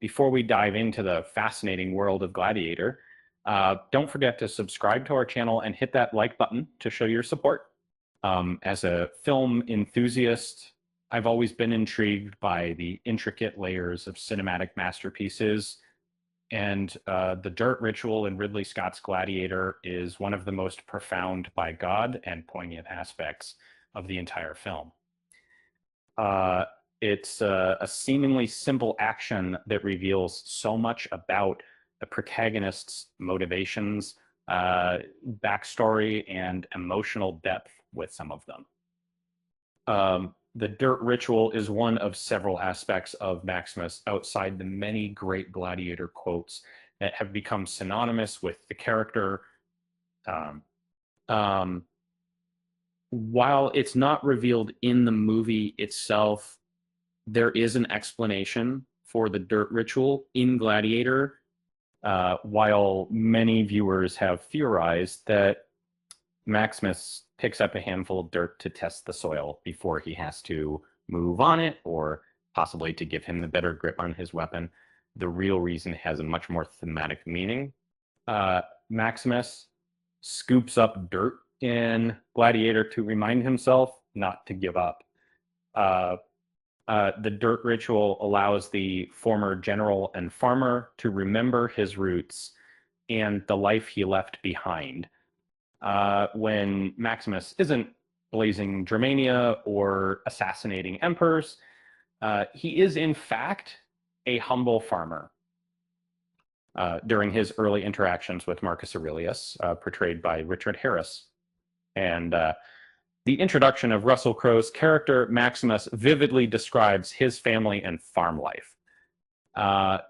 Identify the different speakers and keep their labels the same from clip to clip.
Speaker 1: Before we dive into the fascinating world of Gladiator, don't forget to subscribe to our channel and hit that like button to show your support. As a film enthusiast, I've always been intrigued by the intricate layers of cinematic masterpieces, and the dirt ritual in Ridley Scott's Gladiator is one of the most profound by God and poignant aspects of the entire film. Uh, it's a seemingly simple action that reveals so much about the protagonist's motivations, backstory, and emotional depth with some of them. The dirt ritual is one of several aspects of Maximus outside the many great gladiator quotes that have become synonymous with the character. Um, um, while it's not revealed in the movie itself, there is an explanation for the dirt ritual in Gladiator, while many viewers have theorized that Maximus picks up a handful of dirt to test the soil before he has to move on it, or possibly to give him the better grip on his weapon. The real reason has a much more thematic meaning. Maximus scoops up dirt in Gladiator to remind himself not to give up. Uh, the dirt ritual allows the former general and farmer to remember his roots and the life he left behind. When Maximus isn't blazing Germania or assassinating emperors, he is in fact a humble farmer. During his early interactions with Marcus Aurelius, portrayed by Richard Harris. And the introduction of Russell Crowe's character, Maximus, vividly describes his family and farm life.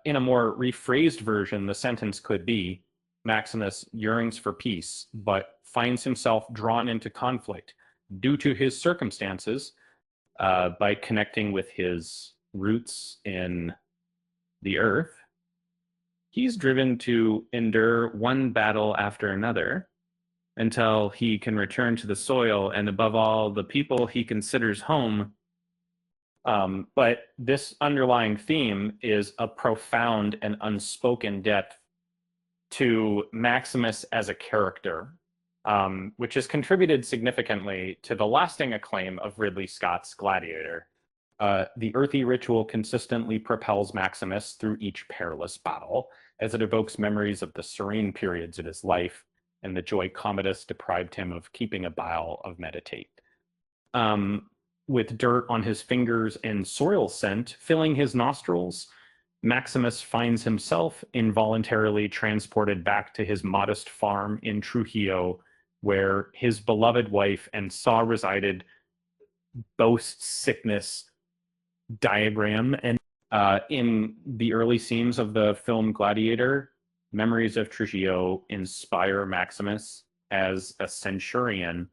Speaker 1: In a more rephrased version, the sentence could be, Maximus yearns for peace, but finds himself drawn into conflict due to his circumstances by connecting with his roots in the earth. He's driven to endure one battle after another until he can return to the soil and, above all, the people he considers home. But this underlying theme is a profound and unspoken depth to Maximus as a character, which has contributed significantly to the lasting acclaim of Ridley Scott's Gladiator. The earthy ritual consistently propels Maximus through each perilous battle, as it evokes memories of the serene periods of his life and the joy Commodus deprived him of keeping a bile of meditate. With dirt on his fingers and soil scent filling his nostrils, Maximus finds himself involuntarily transported back to his modest farm in Trujillo, where his beloved wife and saw resided, boasts sickness diagram. And in the early scenes of the film Gladiator, memories of Trujillo inspire Maximus as a centurion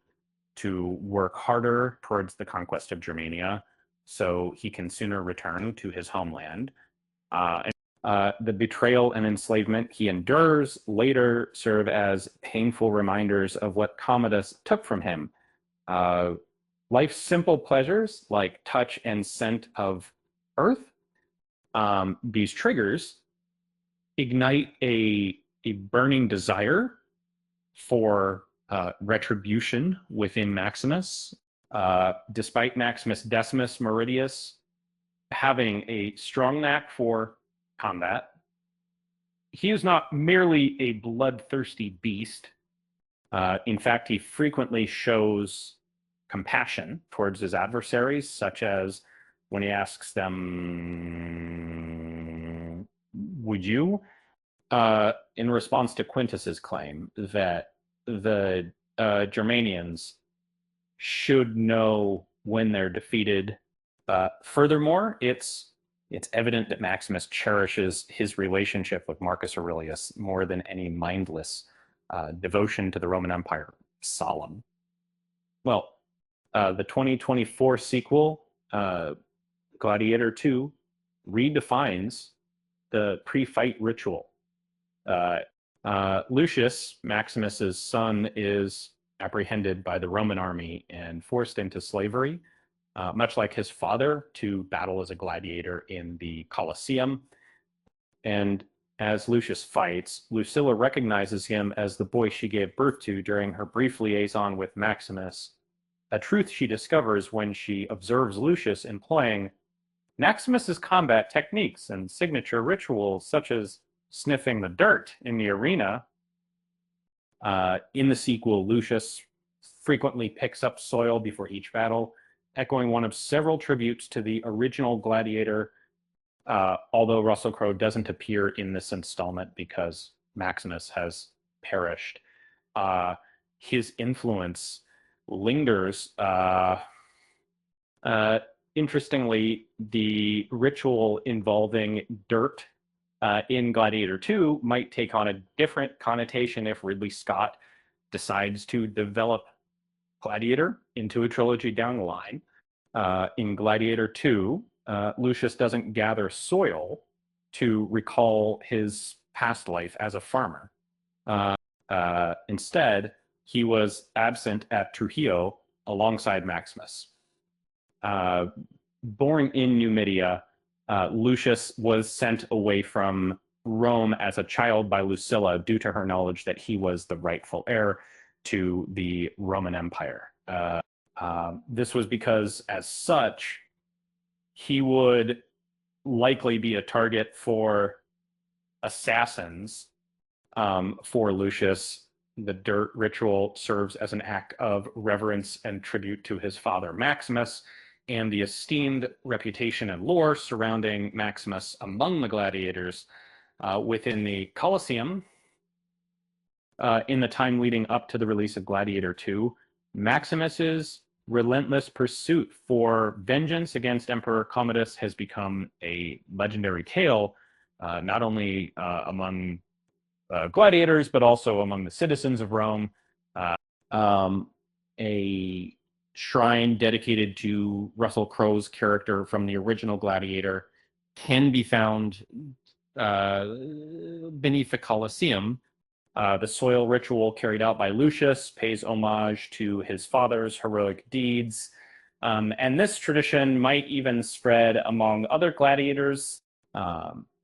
Speaker 1: to work harder towards the conquest of Germania so he can sooner return to his homeland. The betrayal and enslavement he endures later serve as painful reminders of what Commodus took from him. Life's simple pleasures, like touch and scent of earth, these triggers ignite a burning desire for retribution within Maximus. Despite Maximus Decimus Meridius having a strong knack for combat, he is not merely a bloodthirsty beast. In fact, he frequently shows compassion towards his adversaries, such as when he asks them, would you? In response to Quintus's claim that the Germanians should know when they're defeated. Furthermore, it's evident that Maximus cherishes his relationship with Marcus Aurelius more than any mindless devotion to the Roman Empire. Solemn. Well, the 2024 sequel, Gladiator 2, redefines the pre-fight ritual. Lucius, Maximus's son, is apprehended by the Roman army and forced into slavery. much like his father, to battle as a gladiator in the Colosseum. And as Lucius fights, Lucilla recognizes him as the boy she gave birth to during her brief liaison with Maximus, a truth she discovers when she observes Lucius employing Maximus's combat techniques and signature rituals, such as sniffing the dirt in the arena. In the sequel, Lucius frequently picks up soil before each battle, echoing one of several tributes to the original Gladiator, although Russell Crowe doesn't appear in this installment because Maximus has perished. His influence lingers. Interestingly, the ritual involving dirt in Gladiator 2 might take on a different connotation if Ridley Scott decides to develop Gladiator into a trilogy down the line. In Gladiator 2, Lucius doesn't gather soil to recall his past life as a farmer. Instead, he was absent at Trujillo alongside Maximus. Born in Numidia, Lucius was sent away from Rome as a child by Lucilla due to her knowledge that he was the rightful heir to the Roman Empire. This was because, as such, he would likely be a target for assassins. For Lucius, the dirt ritual serves as an act of reverence and tribute to his father Maximus, and the esteemed reputation and lore surrounding Maximus among the gladiators within the Colosseum. In the time leading up to the release of Gladiator 2, Maximus's relentless pursuit for vengeance against Emperor Commodus has become a legendary tale, not only among gladiators, but also among the citizens of Rome. A shrine dedicated to Russell Crowe's character from the original Gladiator can be found beneath the Colosseum. The soil ritual carried out by Lucius pays homage to his father's heroic deeds. And this tradition might even spread among other gladiators.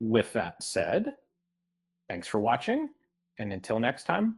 Speaker 1: With that said, thanks for watching, and until next time.